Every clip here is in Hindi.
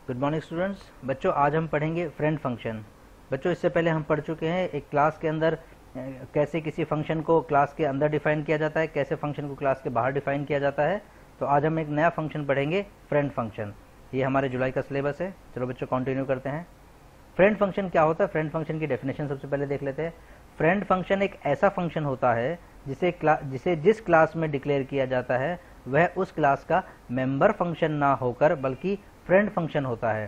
Good morning students. बच्चों आज हम पढ़ेंगे फ्रेंड फंक्शन। बच्चों इससे पहले हम पढ़ चुके हैं एक क्लास के अंदर कैसे किसी फंक्शन को क्लास के अंदर डिफाइन किया जाता है, कैसे फंक्शन को क्लास के बाहर डिफाइन किया जाता है। तो आज हम एक नया फंक्शन पढ़ेंगे, फ्रेंड फंक्शन। ये हमारे जुलाई का सिलेबस है। चलो बच्चों कंटिन्यू करते हैं। फ्रेंड फंक्शन क्या होता है? फ्रेंड फंक्शन की डेफिनेशन सबसे पहले देख लेते हैं। फ्रेंड फंक्शन एक ऐसा फंक्शन होता है जिसे जिस क्लास में डिक्लेयर किया जाता है वह उस क्लास का मेंबर फंक्शन ना होकर बल्कि फ्रेंड फंक्शन होता है।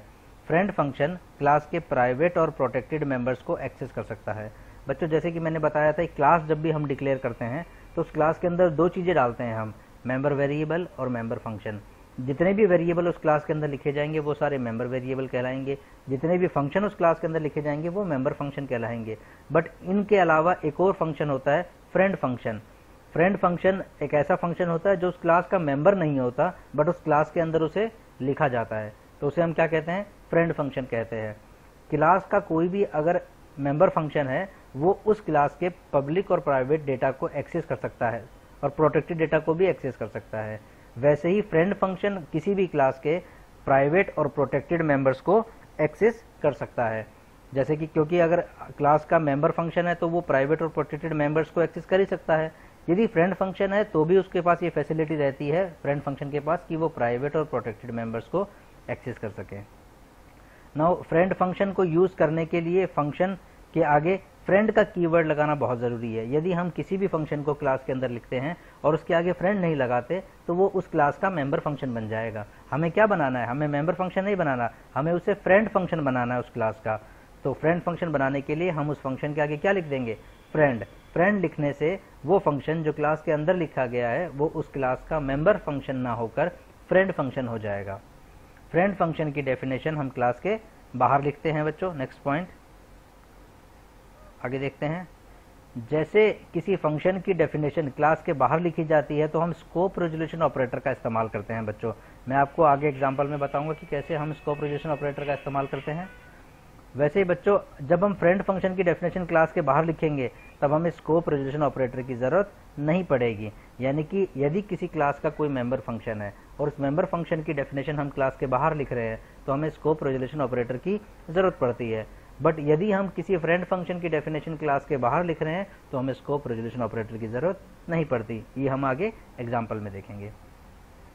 फ्रेंड फंक्शन क्लास के प्राइवेट और प्रोटेक्टेड मेंबर्स को एक्सेस कर सकता है। बच्चों जैसे कि मैंने बताया था, क्लास जब भी हम डिक्लेयर करते हैं तो उस क्लास के अंदर दो चीज़ें डालते हैं हम, मेंबर वेरिएबल और मेंबर फंक्शन। जितने भी वेरिएबल उस क्लास के अंदर लिखे जाएंगे वो सारे मेंबर वेरिएबल कहलाएंगे, जितने भी फंक्शन उस क्लास के अंदर लिखे जाएंगे वो मेंबर फंक्शन कहलाएंगे। बट इनके अलावा एक और फंक्शन होता है फ्रेंड फंक्शन। फ्रेंड फंक्शन एक ऐसा फंक्शन होता है जो उस क्लास का मेंबर नहीं होता बट उस क्लास के अंदर उसे लिखा जाता है, तो उसे हम क्या कहते हैं? फ्रेंड फंक्शन कहते हैं। क्लास का कोई भी अगर मेंबर फंक्शन है वो उस क्लास के पब्लिक और प्राइवेट डेटा को एक्सेस कर सकता है और प्रोटेक्टेड डेटा को भी एक्सेस कर सकता है। वैसे ही फ्रेंड फंक्शन किसी भी क्लास के प्राइवेट और प्रोटेक्टेड मेंबर्स को एक्सेस कर सकता है। जैसे कि क्योंकि अगर क्लास का मेंबर फंक्शन है तो वो प्राइवेट और प्रोटेक्टेड मेंबर्स को एक्सेस कर ही सकता है। यदि फ्रेंड फंक्शन है तो भी उसके पास ये फैसिलिटी रहती है फ्रेंड फंक्शन के पास कि वो प्राइवेट और प्रोटेक्टेड मेंबर्स को एक्सेस कर सके। नाउ फ्रेंड फंक्शन को यूज करने के लिए फंक्शन के आगे फ्रेंड का कीवर्ड लगाना बहुत ज़रूरी है। यदि हम किसी भी फंक्शन को क्लास के अंदर लिखते हैं और उसके आगे फ्रेंड नहीं लगाते तो वो उस क्लास का मेंबर फंक्शन बन जाएगा। हमें क्या बनाना है? हमें मेंबर फंक्शन नहीं बनाना, हमें उसे फ्रेंड फंक्शन बनाना है उस क्लास का। तो फ्रेंड फंक्शन बनाने के लिए हम उस फंक्शन के आगे क्या लिख देंगे? फ्रेंड। फ्रेंड लिखने से वो फंक्शन जो क्लास के अंदर लिखा गया है वो उस क्लास का मेंबर फंक्शन ना होकर फ्रेंड फंक्शन हो जाएगा। फ्रेंड फंक्शन की डेफिनेशन हम क्लास के बाहर लिखते हैं बच्चों। नेक्स्ट पॉइंट आगे देखते हैं। जैसे किसी फंक्शन की डेफिनेशन क्लास के बाहर लिखी जाती है तो हम स्कोप रेजोल्यूशन ऑपरेटर का इस्तेमाल करते हैं बच्चों। मैं आपको आगे एग्जांपल में बताऊंगा कि कैसे हम स्कोप रेजोल्यूशन ऑपरेटर का इस्तेमाल करते हैं। वैसे ही बच्चों जब हम फ्रेंड फंक्शन की डेफिनेशन क्लास के बाहर लिखेंगे तब हमें स्कोप रेजोल्यूशन ऑपरेटर की ज़रूरत नहीं पड़ेगी। यानी कि यदि किसी क्लास का कोई मेंबर फंक्शन है और उस मेंबर फंक्शन की डेफिनेशन हम क्लास के बाहर लिख रहे हैं तो हमें स्कोप रेजोल्यूशन ऑपरेटर की ज़रूरत पड़ती है। बट यदि हम किसी फ्रेंड फंक्शन की डेफिनेशन क्लास के बाहर लिख रहे हैं तो हमें स्कोप रेजोल्यूशन ऑपरेटर की ज़रूरत नहीं पड़ती। ये हम आगे एग्जाम्पल में देखेंगे।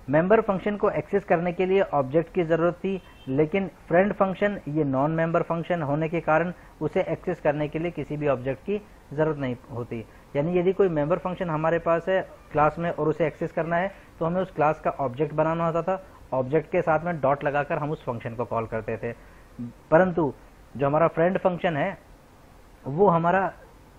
मेंबर फंक्शन को एक्सेस करने के लिए ऑब्जेक्ट की ज़रूरत थी, लेकिन फ्रेंड फंक्शन ये नॉन मेंबर फंक्शन होने के कारण उसे एक्सेस करने के लिए किसी भी ऑब्जेक्ट की ज़रूरत नहीं होती। यानी यदि कोई मेंबर फंक्शन हमारे पास है क्लास में और उसे एक्सेस करना है तो हमें उस क्लास का ऑब्जेक्ट बनाना होता था। ऑब्जेक्ट के साथ में डॉट लगाकर हम उस फंक्शन को कॉल करते थे। परंतु जो हमारा फ्रेंड फंक्शन है वो हमारा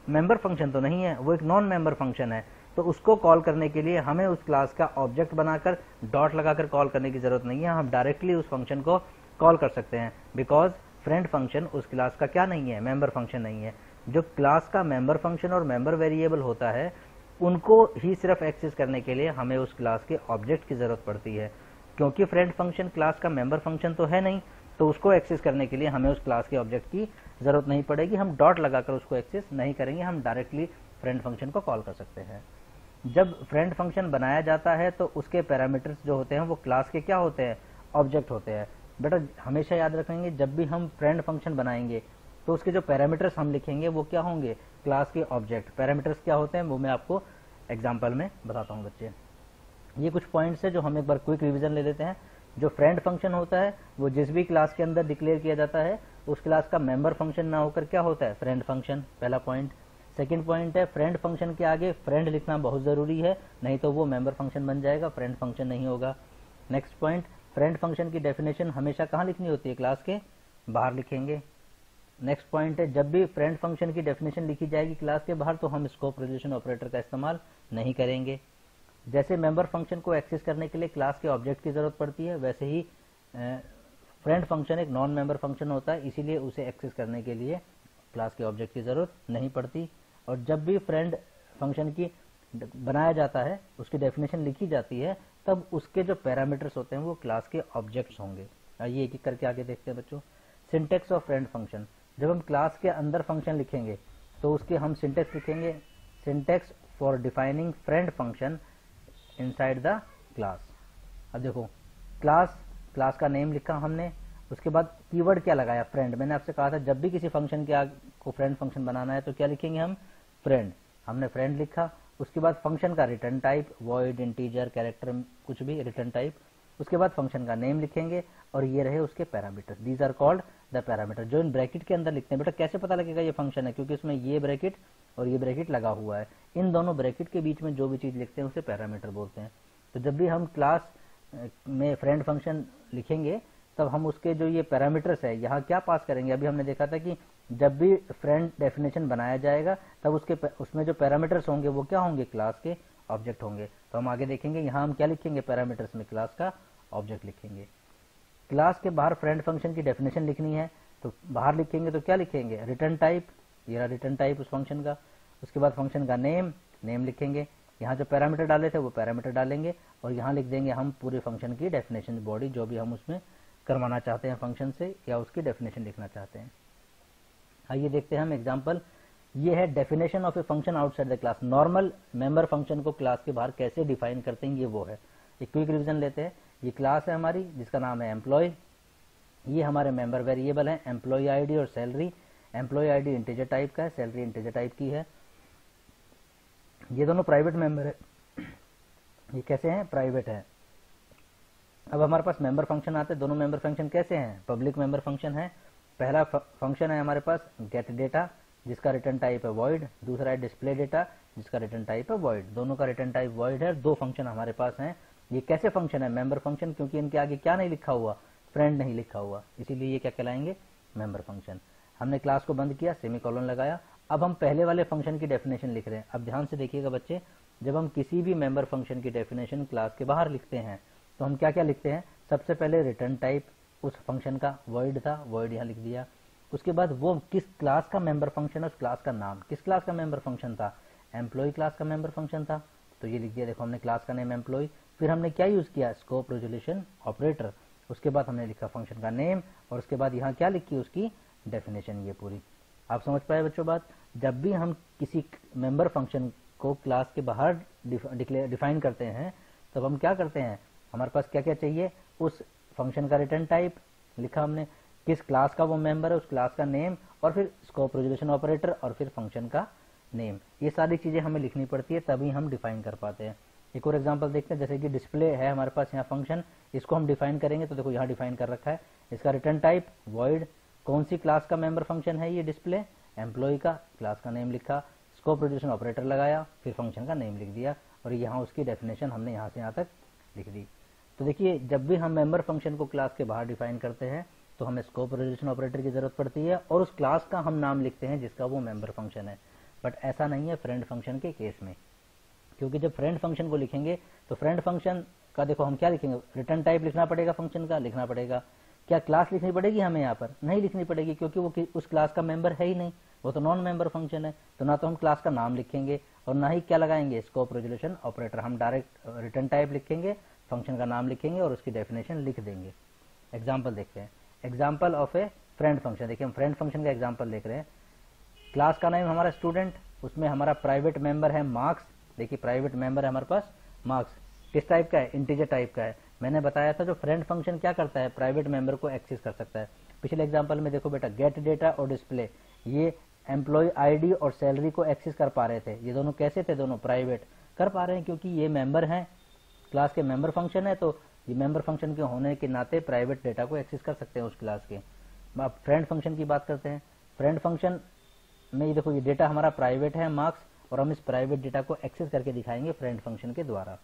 मेंबर फंक्शन तो नहीं है, वो एक नॉन मेंबर फंक्शन है। तो उसको कॉल करने के लिए हमें उस क्लास का ऑब्जेक्ट बनाकर डॉट लगाकर कॉल करने की ज़रूरत नहीं है। हम डायरेक्टली उस फंक्शन को कॉल कर सकते हैं बिकॉज फ्रेंड फंक्शन उस क्लास का क्या नहीं है? मेंबर फंक्शन नहीं है। जो क्लास का मेंबर फंक्शन और मेंबर वेरिएबल होता है उनको ही सिर्फ एक्सेस करने के लिए हमें उस क्लास के ऑब्जेक्ट की ज़रूरत पड़ती है। क्योंकि फ्रेंड फंक्शन क्लास का मेंबर फंक्शन तो है नहीं, तो उसको एक्सेस करने के लिए हमें उस क्लास के ऑब्जेक्ट की ज़रूरत नहीं पड़ेगी। हम डॉट लगाकर उसको एक्सेस नहीं करेंगे, हम डायरेक्टली फ्रेंड फंक्शन को कॉल कर सकते हैं। जब फ्रेंड फंक्शन बनाया जाता है तो उसके पैरामीटर्स जो होते हैं वो क्लास के क्या होते हैं? ऑब्जेक्ट होते हैं। बेटा हमेशा याद रखेंगे जब भी हम फ्रेंड फंक्शन बनाएंगे तो उसके जो पैरामीटर्स हम लिखेंगे वो क्या होंगे? क्लास के ऑब्जेक्ट। पैरामीटर्स क्या होते हैं वो मैं आपको एग्जाम्पल में बताता हूँ बच्चे। ये कुछ पॉइंट्स है जो हम एक बार क्विक रिविजन ले लेते हैं। जो फ्रेंड फंक्शन होता है वो जिस भी क्लास के अंदर डिक्लेयर किया जाता है उस क्लास का मेंबर फंक्शन ना होकर क्या होता है? Friend function. पहला पॉइंट। सेकंड पॉइंट है फ्रेंड फंक्शन के आगे फ्रेंड लिखना बहुत ज़रूरी है, नहीं तो वो मेंबर फंक्शन बन जाएगा, फ्रेंड फंक्शन नहीं होगा। नेक्स्ट पॉइंट, फ्रेंड फंक्शन की डेफिनेशन हमेशा कहाँ लिखनी होती है? क्लास के बाहर लिखेंगे। नेक्स्ट पॉइंट है जब भी फ्रेंड फंक्शन की डेफिनेशन लिखी जाएगी क्लास के बाहर तो हम स्कोप रेजोल्यूशन ऑपरेटर का इस्तेमाल नहीं करेंगे। जैसे मेंबर फंक्शन को एक्सेस करने के लिए क्लास के ऑब्जेक्ट की ज़रूरत पड़ती है, वैसे ही फ्रेंड फंक्शन एक नॉन मेंबर फंक्शन होता है, इसीलिए उसे एक्सेस करने के लिए क्लास के ऑब्जेक्ट की ज़रूरत नहीं पड़ती। और जब भी फ्रेंड फंक्शन की बनाया जाता है उसकी डेफिनेशन लिखी जाती है तब उसके जो पैरामीटर्स होते हैं वो क्लास के ऑब्जेक्ट्स होंगे। आइए एक एक करके आगे देखते हैं बच्चों। Syntax of friend function. जब हम क्लास के अंदर फंक्शन लिखेंगे तो उसके हम सिंटेक्स लिखेंगे, syntax for defining friend function inside the class. अब देखो क्लास का नेम लिखा हमने उसके बाद कीवर्ड क्या लगाया, फ्रेंड। मैंने आपसे कहा था जब भी किसी फंक्शन के को फ्रेंड फंक्शन बनाना है तो क्या लिखेंगे हम, फ्रेंड। हमने फ्रेंड लिखा। उसके बाद फंक्शन का return type, void, integer, character, कुछ भी रिटर्न टाइप। उसके बाद फंक्शन का नेम लिखेंगे और ये रहे उसके parameter, these are called the parameter, जो इन ब्रैकेट के अंदर लिखते हैं। बेटा कैसे पता लगेगा ये फंक्शन है, क्योंकि इसमें ये ब्रैकेट और ये ब्रैकेट लगा हुआ है। इन दोनों ब्रैकेट के बीच में जो भी चीज लिखते हैं उसे पैरामीटर बोलते हैं। तो जब भी हम क्लास में फ्रेंड फंक्शन लिखेंगे तब हम उसके जो ये पैरामीटर्स है यहाँ क्या पास करेंगे। अभी हमने देखा था कि जब भी फ्रेंड डेफिनेशन बनाया जाएगा तब उसमें जो पैरामीटर्स होंगे वो क्या होंगे, क्लास के ऑब्जेक्ट होंगे। तो हम आगे देखेंगे यहाँ हम क्या लिखेंगे, पैरामीटर्स में क्लास का ऑब्जेक्ट लिखेंगे। क्लास के बाहर फ्रेंड फंक्शन की डेफिनेशन लिखनी है तो बाहर लिखेंगे तो क्या लिखेंगे, रिटर्न टाइप, ये रहा रिटर्न टाइप उस फंक्शन का। उसके बाद फंक्शन का नेम लिखेंगे। यहाँ जो पैरामीटर डाले थे वो पैरामीटर डालेंगे और यहाँ लिख देंगे हम पूरे फंक्शन की डेफिनेशन, बॉडी जो भी हम उसमें करवाना चाहते हैं फंक्शन से या उसकी डेफिनेशन लिखना चाहते हैं। आइए देखते हैं हम एग्जांपल। ये है definition of a function outside the class. Normal member function को क्लास के बाहर कैसे डिफाइन करते हैं, ये वो है। एक क्विक रिवीजन लेते हैं। ये क्लास है हमारी जिसका नाम है एम्प्लॉय। ये हमारे मेंबर वेरिएबल है एम्प्लॉय आईडी और salary. Employ ID integer type का है, सैलरी इंटीजर टाइप की है। ये दोनों प्राइवेट मेंबर है। ये कैसे हैं, प्राइवेट है। अब हमारे पास मेंबर फंक्शन आते हैं। दोनों मेंबर फंक्शन कैसे हैं, पब्लिक मेंबर फंक्शन है। पहला फंक्शन है हमारे पास गेट डेटा जिसका रिटर्न टाइप है वॉइड, दूसरा है डिस्प्ले डेटा जिसका रिटर्न टाइप है वॉइड। दोनों का रिटर्न टाइप वॉइड है। दो फंक्शन हमारे पास हैं। ये कैसे फंक्शन है, मेंबर फंक्शन, क्योंकि इनके आगे क्या नहीं लिखा हुआ, फ्रेंड नहीं लिखा हुआ, इसीलिए ये क्या कहलाएंगे, मेंबर फंक्शन। हमने क्लास को बंद किया, सेमीकोलन लगाया। अब हम पहले वाले फंक्शन की डेफिनेशन लिख रहे हैं। अब ध्यान से देखिएगा बच्चे, जब हम किसी भी मेंबर फंक्शन की डेफिनेशन क्लास के बाहर लिखते हैं तो हम क्या क्या लिखते हैं, सबसे पहले रिटर्न टाइप उस फंक्शन का, वॉइड था, वॉइड यहाँ लिख दिया। उसके बाद वो किस क्लास का मेंबर फंक्शन है, उस क्लास का नाम, किस क्लास का मेंबर फंक्शन था, एम्प्लॉय क्लास का मेंबर फंक्शन था, तो ये लिख दिया। देखो हमने क्लास का नेम एम्प्लॉय। फिर हमने क्या यूज किया, स्कोप रेजोल्यूशन ऑपरेटर। उसके बाद हमने लिखा फंक्शन का नेम और उसके बाद यहाँ क्या लिखी, उसकी डेफिनेशन। ये पूरी आप समझ पाए बच्चों बात। जब भी हम किसी मेंबर फंक्शन को क्लास के बाहर डिफाइन करते हैं तब हम क्या करते हैं, हमारे पास क्या क्या चाहिए, उस फंक्शन का रिटर्न टाइप लिखा हमने, किस क्लास का वो मेंबर है उस क्लास का नेम, और फिर स्कोप रेजोल्यूशन ऑपरेटर और फिर फंक्शन का नेम। ये सारी चीजें हमें लिखनी पड़ती है तभी हम डिफाइन कर पाते हैं। एक और एग्जांपल देखते हैं, जैसे कि डिस्प्ले है हमारे पास यहाँ फंक्शन, इसको हम डिफाइन करेंगे तो देखो यहाँ डिफाइन कर रखा है। इसका रिटर्न टाइप वॉइड, कौन सी क्लास का मेंबर फंक्शन है ये डिस्प्ले, एम्प्लॉय का, क्लास का नेम लिखा, स्कोप रेजोल्यूशन ऑपरेटर लगाया, फिर फंक्शन का नेम लिख दिया और यहाँ उसकी डेफिनेशन हमने यहाँ से यहाँ तक लिख दी। तो देखिए जब भी हम मेंबर फंक्शन को क्लास के बाहर डिफाइन करते हैं तो हमें स्कोप रेजोल्यूशन ऑपरेटर की जरूरत पड़ती है और उस क्लास का हम नाम लिखते हैं जिसका वो मेंबर फंक्शन है। बट ऐसा नहीं है फ्रेंड फंक्शन के केस में, क्योंकि जब फ्रेंड फंक्शन को लिखेंगे तो फ्रेंड फंक्शन का देखो हम क्या लिखेंगे, रिटर्न टाइप लिखना पड़ेगा, फंक्शन का लिखना पड़ेगा। क्या क्लास लिखनी पड़ेगी हमें यहाँ पर, नहीं लिखनी पड़ेगी, क्योंकि वो उस क्लास का मेंबर है ही नहीं, वो तो नॉन मेंबर फंक्शन है। तो ना तो हम क्लास का नाम लिखेंगे और ना ही क्या लगाएंगे, स्कोप रेजोल्यूशन ऑपरेटर। हम डायरेक्ट रिटर्न टाइप लिखेंगे, फंक्शन का नाम लिखेंगे और उसकी डेफिनेशन लिख देंगे। एग्जाम्पल देखते हैं, example of A friend function. देखिए हम फ्रेंड फंक्शन का एग्जाम्पल देख रहे हैं। क्लास का नाम हमारा स्टूडेंट, उसमें हमारा प्राइवेट मेंबर है मार्क्स। देखिए प्राइवेट मेंबर है हमारे पास मार्क्स, किस टाइप का है, इंटीजर टाइप का है। मैंने बताया था जो फ्रेंड फंक्शन क्या करता है, प्राइवेट मेंबर को एक्सेस कर सकता है। पिछले एग्जांपल में देखो बेटा, गेट डेटा और डिस्प्ले, ये एम्प्लॉय आईडी और सैलरी को एक्सेस कर पा रहे थे। ये दोनों कैसे थे, दोनों प्राइवेट कर पा रहे हैं क्योंकि ये मेंबर हैं, क्लास के मेंबर फंक्शन है, तो ये मेंबर फंक्शन के होने के नाते प्राइवेट डेटा को एक्सेस कर सकते हैं उस क्लास के। अब फ्रेंड फंक्शन की बात करते हैं। फ्रेंड फंक्शन में ये देखो, ये डेटा हमारा प्राइवेट है मार्क्स, और हम इस प्राइवेट डेटा को एक्सेस करके दिखाएंगे फ्रेंड फंक्शन के द्वारा।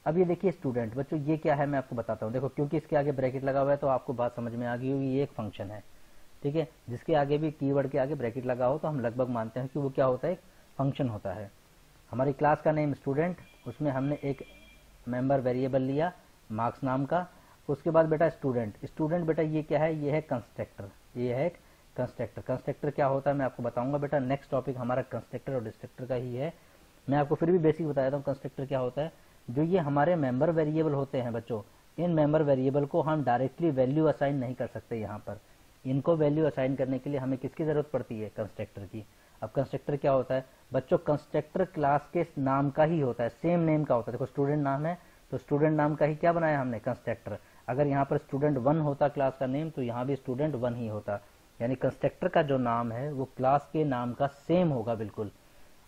अब ये देखिए स्टूडेंट, बच्चों ये क्या है मैं आपको बताता हूँ। देखो क्योंकि इसके आगे ब्रैकेट लगा हुआ है तो आपको बात समझ में आ गई होगी, ये एक फंक्शन है, ठीक है। जिसके आगे भी कीवर्ड के आगे ब्रैकेट लगा हो तो हम लगभग मानते हैं कि वो क्या होता है, एक फंक्शन होता है। हमारी क्लास का नेम स्टूडेंट, उसमें हमने एक मेंबर वेरिएबल लिया मार्क्स नाम का। उसके बाद बेटा स्टूडेंट बेटा ये क्या है, ये है कंस्ट्रक्टर, ये है कंस्ट्रक्टर। कंस्ट्रक्टर क्या होता है मैं आपको बताऊंगा बेटा, नेक्स्ट टॉपिक हमारा कंस्ट्रक्टर और डिस्ट्रक्टर का ही है। मैं आपको फिर भी बेसिक बता देता हूँ कंस्ट्रक्टर क्या होता है। जो ये हमारे मेंबर वेरिएबल होते हैं बच्चों, इन मेंबर वेरिएबल को हम डायरेक्टली वैल्यू असाइन नहीं कर सकते यहाँ पर। इनको वैल्यू असाइन करने के लिए हमें किसकी जरूरत पड़ती है, कंस्ट्रक्टर की। अब कंस्ट्रक्टर क्या होता है बच्चों, कंस्ट्रक्टर क्लास के नाम का ही होता है, सेम नेम का होता है। देखो स्टूडेंट नाम है तो स्टूडेंट नाम का ही क्या बनाया हमने, कंस्ट्रक्टर। अगर यहाँ पर स्टूडेंट 1 होता क्लास का नेम तो यहाँ भी स्टूडेंट 1 ही होता, यानी कंस्ट्रक्टर का जो नाम है वो क्लास के नाम का सेम होगा बिल्कुल।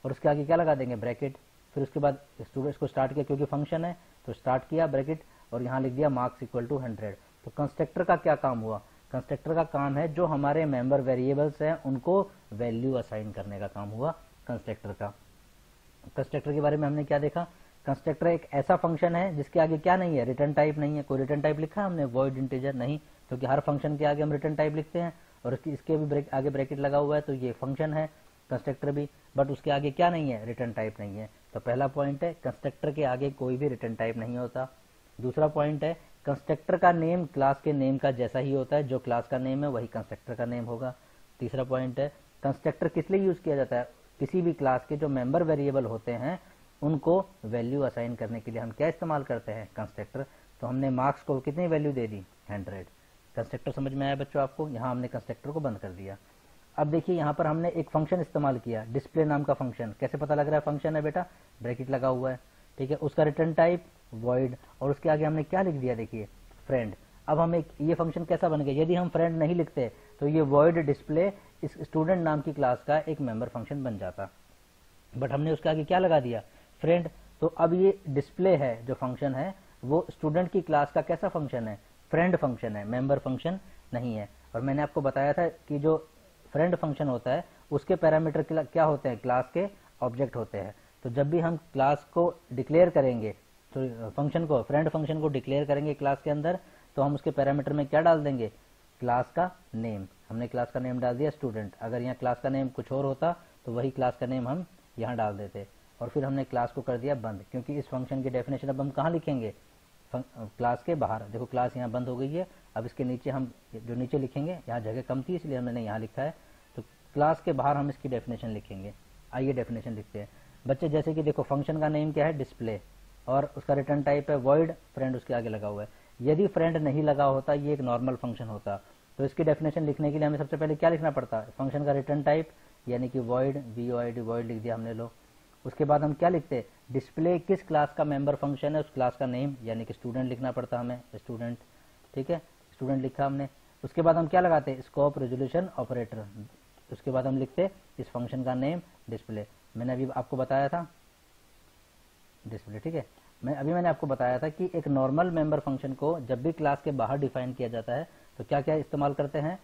और उसके आगे क्या लगा देंगे, ब्रैकेट। फिर उसके बाद स्टूडेंट्स को स्टार्ट किया, क्योंकि फंक्शन है तो स्टार्ट किया ब्रैकेट, और यहाँ लिख दिया मार्क्स इक्वल टू 100। तो कंस्ट्रक्टर का क्या काम हुआ, कंस्ट्रक्टर का काम है जो हमारे मेंबर वेरिएबल्स हैं उनको वैल्यू असाइन करने का काम हुआ कंस्ट्रक्टर का। कंस्ट्रक्टर के बारे में हमने क्या देखा, कंस्ट्रक्टर एक ऐसा फंक्शन है जिसके आगे क्या नहीं है, रिटर्न टाइप नहीं है। कोई रिटर्न टाइप लिखा है हमने, वॉइड इंटीजर नहीं, क्योंकि हर फंक्शन के आगे हम रिटर्न टाइप लिखते हैं, और इसके भी आगे ब्रैकेट लगा हुआ है, तो ये फंक्शन है कंस्ट्रक्टर भी, बट उसके आगे क्या नहीं है, रिटर्न टाइप नहीं है। तो पहला पॉइंट है कंस्ट्रक्टर के आगे कोई भी रिटर्न टाइप नहीं होता। दूसरा पॉइंट है कंस्ट्रक्टर का नेम क्लास के नेम का जैसा ही होता है, जो क्लास का नेम है वही कंस्ट्रक्टर का नेम होगा। तीसरा पॉइंट है कंस्ट्रक्टर किस लिए यूज किया जाता है, किसी भी क्लास के जो मेंबर वेरिएबल होते हैं उनको वैल्यू असाइन करने के लिए हम क्या इस्तेमाल करते हैं, कंस्ट्रक्टर। तो हमने मार्क्स को कितनी वैल्यू दे दी, 100। कंस्ट्रक्टर समझ में आया बच्चों आपको, यहाँ हमने कंस्ट्रक्टर को बंद कर दिया। अब देखिए यहाँ पर हमने एक फंक्शन इस्तेमाल किया, डिस्प्ले नाम का फंक्शन। कैसे पता लग रहा है फंक्शन है बेटा, ब्रैकेट लगा हुआ है, ठीक है। उसका रिटर्न टाइप वॉइड, और उसके आगे हमने क्या लिख दिया, देखिए फ्रेंड। अब हम एक ये फंक्शन कैसा बन गया, यदि हम फ्रेंड नहीं लिखते तो ये वॉइड डिस्प्ले इस स्टूडेंट नाम की क्लास का एक मेंबर फंक्शन बन जाता, बट हमने उसके आगे क्या लगा दिया, फ्रेंड। तो अब ये डिस्प्ले है जो फंक्शन है वो स्टूडेंट की क्लास का कैसा फंक्शन है, फ्रेंड फंक्शन है, मेंबर फंक्शन नहीं है। और मैंने आपको बताया था कि जो फ्रेंड फंक्शन होता है उसके पैरामीटर क्या होते हैं, क्लास के ऑब्जेक्ट होते हैं। तो जब भी हम क्लास को डिक्लेयर करेंगे, तो फंक्शन को, फ्रेंड फंक्शन को डिक्लेयर करेंगे क्लास के अंदर, तो हम उसके पैरामीटर में क्या डाल देंगे, क्लास का नेम। हमने क्लास का नेम डाल दिया स्टूडेंट, अगर यहाँ क्लास का नेम कुछ और होता तो वही क्लास का नेम हम यहाँ डाल देते, और फिर हमने क्लास को कर दिया बंद, क्योंकि इस फंक्शन की डेफिनेशन अब हम कहाँ लिखेंगे, क्लास के बाहर। देखो क्लास यहाँ बंद हो गई है, अब इसके नीचे हम जो नीचे लिखेंगे, यहाँ जगह कम थी इसलिए हमने यहाँ लिखा है, तो क्लास के बाहर हम इसकी डेफिनेशन लिखेंगे। आइए डेफिनेशन लिखते हैं बच्चे। जैसे कि देखो फंक्शन का नेम क्या है, डिस्प्ले, और उसका रिटर्न टाइप है वॉइड, फ्रेंड उसके आगे लगा हुआ है। यदि फ्रेंड नहीं लगा होता, ये एक नॉर्मल फंक्शन होता, तो इसकी डेफिनेशन लिखने के लिए हमें सबसे पहले क्या लिखना पड़ता, फंक्शन का रिटर्न टाइप यानी कि वॉइड, VOID, वॉइड लिख दिया हमने, लो। उसके बाद हम क्या लिखते, डिस्प्ले किस क्लास का मेंबर फंक्शन है उस क्लास का नेम, यानी कि स्टूडेंट लिखना पड़ता हमें, स्टूडेंट, ठीक है, स्टूडेंट लिखा हमने। उसके बाद हम क्या लगाते, स्कोप रेजोल्यूशन ऑपरेटर। उसके बाद हम लिखते इस फंक्शन का नेम डिस्प्ले। मैंने अभी आपको बताया था डिस्प्ले, ठीक है। मैंने आपको बताया था कि एक नॉर्मल मेंबर फंक्शन को जब भी क्लास के बाहर डिफाइन किया जाता है तो क्या क्या इस्तेमाल करते हैं,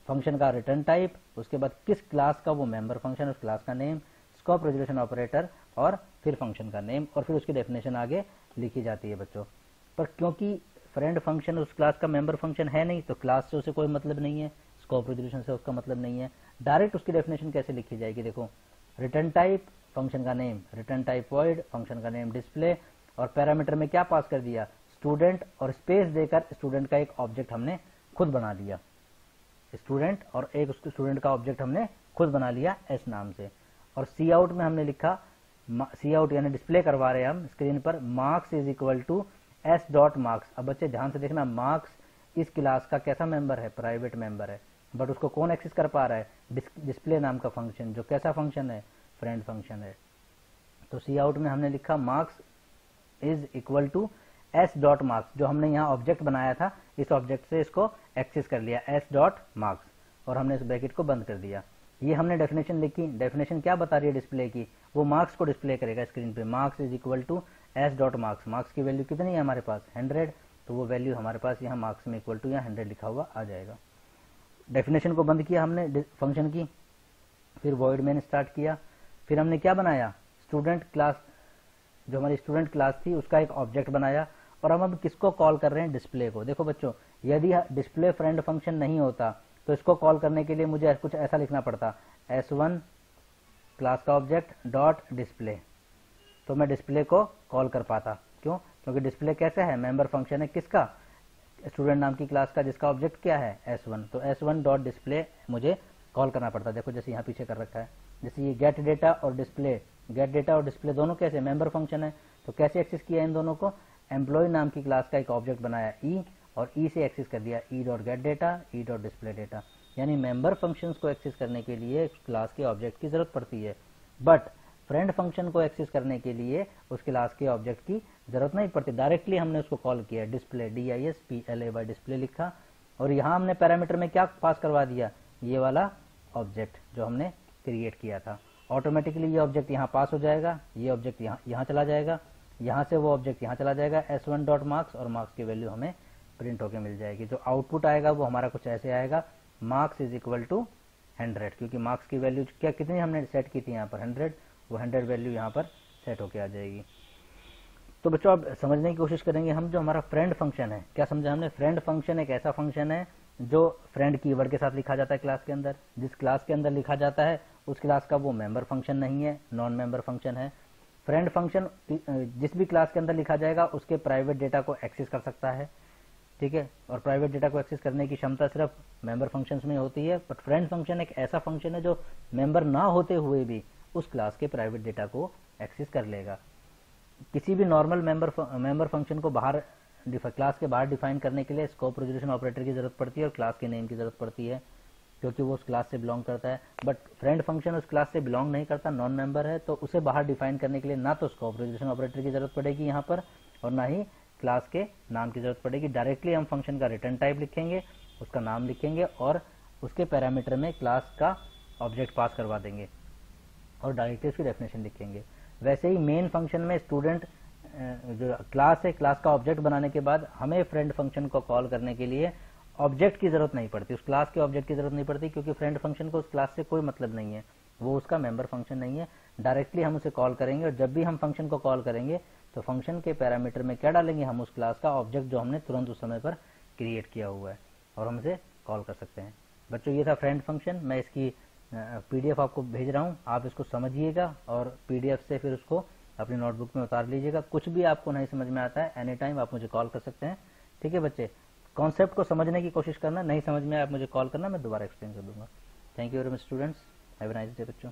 फंक्शन का रिटर्न टाइप, उसके बाद किस क्लास का वो मेंबर फंक्शन, उस क्लास का नेम, स्कोप रेजोल्यूशन ऑपरेटर, और फिर फंक्शन का नेम, और फिर उसकी डेफिनेशन आगे लिखी जाती है बच्चों। पर क्योंकि फ्रेंड फंक्शन उस क्लास का मेंबर फंक्शन है नहीं, तो क्लास से उसे कोई मतलब नहीं है, स्कोप रेजोल्यूशन से उसका मतलब नहीं है। डायरेक्ट उसकी डेफिनेशन कैसे लिखी जाएगी, देखो रिटर्न टाइप फंक्शन का name, return type void, function का नेम डिस्प्ले, और पैरामीटर में क्या पास कर दिया, स्टूडेंट, और स्पेस देकर स्टूडेंट का एक ऑब्जेक्ट हमने खुद बना लिया, स्टूडेंट, और एक उसके स्टूडेंट का ऑब्जेक्ट हमने खुद बना लिया एस नाम से। और सी आउट में हमने लिखा, सी आउट यानी डिस्प्ले करवा रहे हैं हम स्क्रीन पर, marks is equal to s dot marks. अब बच्चे ध्यान से देखना, मार्क्स इस क्लास का कैसा मेंबर है, प्राइवेट मेंबर है, बट उसको कौन एक्सेस कर पा रहा है, डिस्प्ले नाम का फंक्शन, जो कैसा फंक्शन है, फ्रेंड फंक्शन है। तो सी आउट में हमने लिखा marks is equal to s dot marks, जो हमने यहाँ ऑब्जेक्ट बनाया था, इस ऑब्जेक्ट से इसको एक्सेस कर लिया एस डॉट मार्क्स, और हमने इस ब्रैकेट को बंद कर दिया। ये हमने डेफिनेशन लिखी, डेफिनेशन क्या बता रही है डिस्प्ले की, वो मार्क्स को डिस्प्ले करेगा स्क्रीन पे, marks is equal to s dot marks. Marks की वैल्यू कितनी है हमारे पास, 100, तो वो वैल्यू हमारे पास यहाँ मार्क्स में इक्वल टू यहाँ 100 लिखा हुआ आ जाएगा। डेफिनेशन को बंद किया हमने फंक्शन की, फिर वॉइड मैन स्टार्ट किया, फिर हमने क्या बनाया, स्टूडेंट क्लास, जो हमारी स्टूडेंट क्लास थी उसका एक ऑब्जेक्ट बनाया, और हम किसको कॉल कर रहे हैं, डिस्प्ले को। देखो बच्चों, यदि डिस्प्ले फ्रेंड फंक्शन नहीं होता तो इसको कॉल करने के लिए मुझे कुछ ऐसा लिखना पड़ता, S1 क्लास का ऑब्जेक्ट डॉट डिस्प्ले, तो मैं डिस्प्ले को कॉल कर पाता। क्यों, क्योंकि डिस्प्ले कैसे है, मेंबर फंक्शन है किसका, स्टूडेंट नाम की क्लास का, जिसका ऑब्जेक्ट क्या है, S1, तो S1 डॉट डिस्प्ले मुझे कॉल करना पड़ता। देखो जैसे यहाँ पीछे कर रखा है, जैसे ये गेट डेटा और डिस्प्ले, गेट डेटा और डिस्प्ले दोनों कैसे मेंबर फंक्शन है, तो कैसे एक्सेस किया इन दोनों को, एम्प्लॉय नाम की क्लास का एक ऑब्जेक्ट बनाया ई, और ई से एक्सेस कर दिया E dot gate data, E dot display data. यानी मेंबर फंक्शंस को एक्सेस करने के लिए क्लास के ऑब्जेक्ट की जरूरत पड़ती है, बट फ्रेंड फंक्शन को एक्सेस करने के लिए उस क्लास के ऑब्जेक्ट की जरूरत नहीं पड़ती, डायरेक्टली हमने उसको कॉल किया, डिस्प्ले DISPLAY डिस्प्ले लिखा, और यहाँ हमने पैरामीटर में क्या पास करवा दिया, ये वाला ऑब्जेक्ट जो हमने क्रिएट किया था। ऑटोमेटिकली ये ऑब्जेक्ट यहाँ पास हो जाएगा, ये ऑब्जेक्ट यहाँ चला जाएगा, यहाँ से वो ऑब्जेक्ट यहाँ चला जाएगा s1.marks, और मार्क्स की वैल्यू हमें प्रिंट होके मिल जाएगी। जो आउटपुट आएगा वो हमारा कुछ ऐसे आएगा, मार्क्स इज इक्वल टू 100, क्योंकि मार्क्स की वैल्यू क्या कितनी हमने सेट की थी यहाँ पर 100, वो 100 वैल्यू यहाँ पर सेट होके आ जाएगी। तो बच्चों अब समझने की कोशिश करेंगे हम, जो हमारा फ्रेंड फंक्शन है, क्या समझा हमने, फ्रेंड फंक्शन एक ऐसा फंक्शन है जो फ्रेंड कीवर्ड के साथ लिखा जाता है क्लास के अंदर। जिस क्लास के अंदर लिखा जाता है उस क्लास का वो मेंबर फंक्शन नहीं है, नॉन मेंबर फंक्शन है। फ्रेंड फंक्शन जिस भी क्लास के अंदर लिखा जाएगा उसके प्राइवेट डेटा को एक्सेस कर सकता है, ठीक है, और प्राइवेट डेटा को एक्सेस करने की क्षमता सिर्फ मेंबर फंक्शंस में होती है। बट फ्रेंड फंक्शन एक ऐसा फंक्शन है जो मेंबर ना होते हुए भी उस क्लास के प्राइवेट डेटा को एक्सेस कर लेगा। किसी भी नॉर्मल मेंबर फंक्शन को बाहर क्लास के बाहर डिफाइन करने के लिए स्कोप रेजोल्यूशन ऑपरेटर की जरूरत पड़ती है और क्लास के नेम की जरूरत पड़ती है, क्योंकि वो उस क्लास से बिलोंग करता है। बट फ्रेंड फंक्शन उस क्लास से बिलोंग नहीं करता, नॉन मेंबर है, तो उसे बाहर डिफाइन करने के लिए ना तो स्कोप रेजोल्यूशन ऑपरेटर की जरूरत पड़ेगी यहाँ पर, और ना ही क्लास के नाम की जरूरत पड़ेगी। डायरेक्टली हम फंक्शन का रिटर्न टाइप लिखेंगे, उसका नाम लिखेंगे और उसके पैरामीटर में क्लास का ऑब्जेक्ट पास करवा देंगे और डायरेक्टली उसकी डेफिनेशन लिखेंगे। वैसे ही मेन फंक्शन में स्टूडेंट जो क्लास है, क्लास का ऑब्जेक्ट बनाने के बाद हमें फ्रेंड फंक्शन को कॉल करने के लिए ऑब्जेक्ट की जरूरत नहीं पड़ती, उस क्लास के ऑब्जेक्ट की जरूरत नहीं पड़ती, क्योंकि फ्रेंड फंक्शन को उस क्लास से कोई मतलब नहीं है, वो उसका मेंबर फंक्शन नहीं है। डायरेक्टली हम उसे कॉल करेंगे, और जब भी हम फंक्शन को कॉल करेंगे तो फंक्शन के पैरामीटर में क्या डालेंगे, हम उस क्लास का ऑब्जेक्ट जो हमने तुरंत उस समय पर क्रिएट किया हुआ है, और हम इसे कॉल कर सकते हैं। बच्चों ये था फ्रेंड फंक्शन। मैं इसकी PDF आपको भेज रहा हूँ, आप इसको समझिएगा और PDF से फिर उसको अपनी नोटबुक में उतार लीजिएगा। कुछ भी आपको नहीं समझ में आता है, एनी टाइम आप मुझे कॉल कर सकते हैं, ठीक है बच्चे। कॉन्सेप्ट को समझने की कोशिश करना, नहीं समझ में आप मुझे कॉल करना, मैं दोबारा एक्सप्लेन कर दूंगा। Thank you very much students, have a nice day बच्चों।